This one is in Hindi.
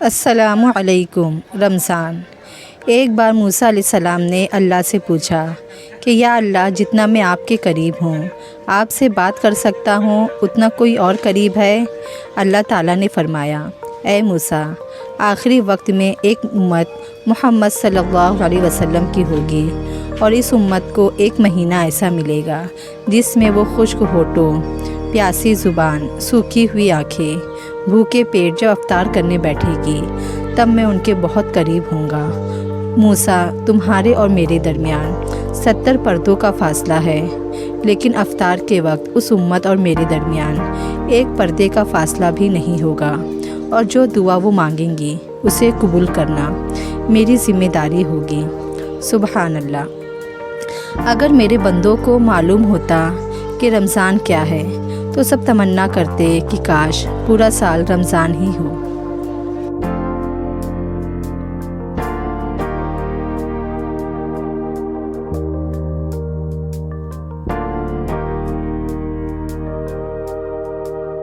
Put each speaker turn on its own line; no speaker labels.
अस्सलामु अलैकुम। रमज़ान। एक बार मूसा अलैहिस्सलाम ने अल्लाह से पूछा कि या अल्लाह, जितना मैं आपके करीब हूँ, आपसे बात कर सकता हूँ, उतना कोई और करीब है? अल्लाह ताला ने फ़रमाया, ए मूसा, आखिरी वक्त में एक उम्मत मोहम्मद सल्लल्लाहु अलैहि वसल्लम की होगी और इस उम्मत को एक महीना ऐसा मिलेगा जिसमें वो खुश्क होठों, प्यासी ज़ुबान, सूखी हुई आँखें, भूखे पेट जब अफ्तार करने बैठेगी, तब मैं उनके बहुत करीब हूँगा। मूसा, तुम्हारे और मेरे दरमियान 70 पर्दों का फ़ासला है, लेकिन अफ्तार के वक्त उस उम्मत और मेरे दरमियान एक पर्दे का फ़ासला भी नहीं होगा, और जो दुआ वो मांगेंगी उसे कबूल करना मेरी ज़िम्मेदारी होगी। सुबहान अल्लाह। अगर मेरे बंदों को मालूम होता कि रमज़ान क्या है तो सब तमन्ना करते कि काश पूरा साल रमज़ान ही हो।